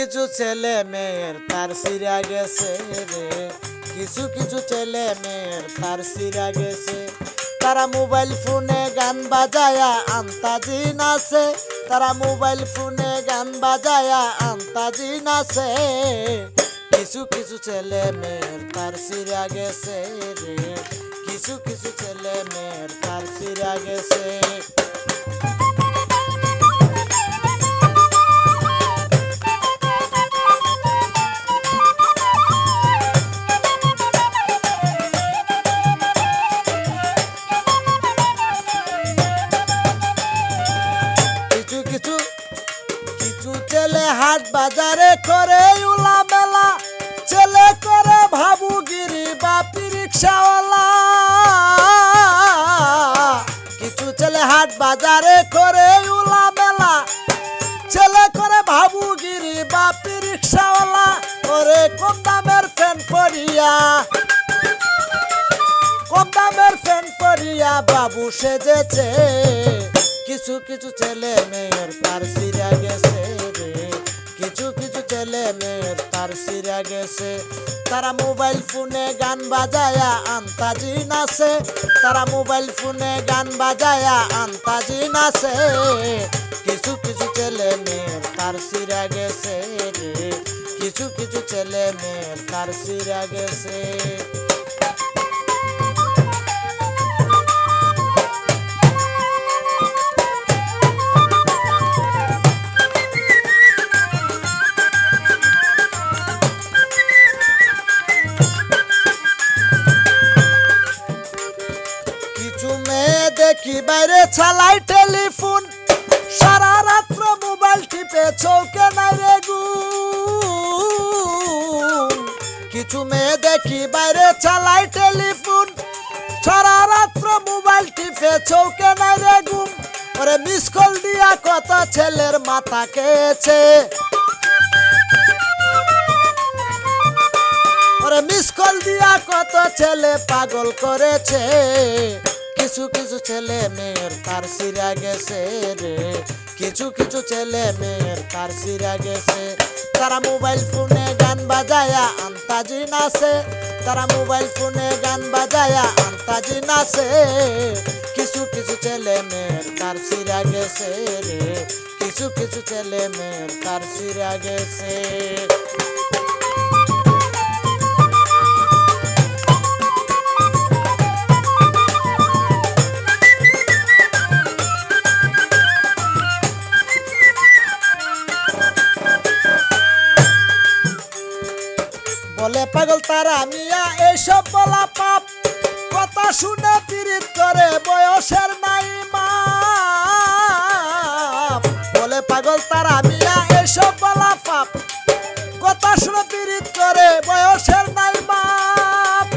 কিছু ছেলে মেয়ের তার সিরা গেছে রে, কিছু কিছু ছেলে মেয়ের তার সিরা গেছে। তারা মোবাইল ফোনে গান বাজায়া আন্তাজি নাচে, তারা মোবাইল ফোনে গান বাজায়া আন্তাজি নাচে। কিছু কিছু ছেলে মেয়ের তার সিরা গেছে রে, কিছু কিছু ছেলে মেয়ের তার সিরা গেছে। ছেলে হাট বাজারে করে উলা মেলা, ছেলে করে ভাবুগিরি বাপি রিক্সাওয়ালা। কিছু ছেলে হাট বাজারে করে উলা মেলা, ছেলে করে ভাবুগিরি বাপি রিক্সাওয়ালা। করে কম দামের ফ্যান পরিয়া, কম দামের ফ্যান পরিয়া বাবু সেজেছে। কিছু কিছু ছেলে মেয়ের তার সিরা গেছে রে, কিছু কিছু ছেলে মেয়ের তার সিরা গেছে। তারা মোবাইল ফোনে গান বাজায়া আন্তাজি নাচে, তারা মোবাইল ফোনে গান বাজায়া আন্তাজি নাচে। কিছু কিছু ছেলে মেয়ের তার সিরা গেছে রে, কিছু কিছু ছেলে মেয়ের তার সিরা গেছে। দেখি বাইরে চালাই টেলিফোন, সারা রাত্র মোবাইল টিপে চৌকে নাই রে ঘুম। কিছু মেয়ে দেখি বাইরে চালাই টেলিফোন, সারা রাত্র মোবাইল টিপে চৌকে নাই রে ঘুম। ওরে মিস কল দিয়া কত ছেলের মাথা খেয়েছে, ওরে মিস কল দিয়া কত ছেলে পাগল করেছে। কিছু কিছু ছেলে মেয়ের তার সিরা গেছে রে, কিছু কিছু ছেলে মেয়ের তার সিরা গেছে। তারা মোবাইল ফোনে গান বাজায়া আন্তাজি নাচে, তারা মোবাইল ফোনে গান বাজায়া আন্তাজি নাচে। কিছু কিছু ছেলে মেয়ের তার সিরা গেছে রে, কিছু কিছু ছেলে মেয়ের তার সিরা গেছে। বলে পাগল তারা মিয়া এইসব বলা পাপ, কথা শুনে পীড়িত করে বয়সের নাই মাপ। বলে পাগল তারা মিয়া এইসব বলা পাপ, কথা শুনে পীড়িত করে বয়সের নাই মাপ।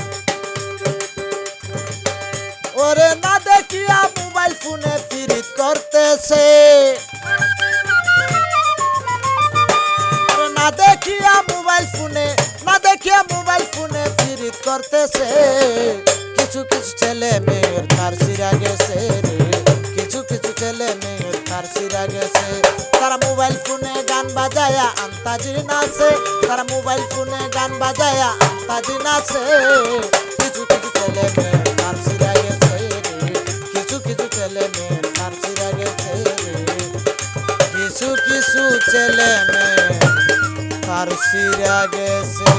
ওরে না দেখিয়া মোবাইল ফোনে পীড়িত করতেছে, না দেখিয়া মোবাইল ফোনে, না দেখিয়া মোবাইল ফোনে পীড়িত করতেছে। কিছু কিছু ছেলে মেয়ের তার সিরা গেছে রে, কিছু কিছু ছেলে মেয়ের তার সিরা গেছে। তারা মোবাইল ফোনে গান বাজায়া আন্তাজি নাচে, তারা মোবাইল ফোনে গান বাজায়া আন্তাজি নাচে। কিছু কিছু ছেলে মেয়ের তার সিরা গেছে রে, কিছু কিছু ছেলে মেয়ের তার সিরা গেছে রে, কিছু কিছু ছেলে মেয়ে তার সিরা গেছে।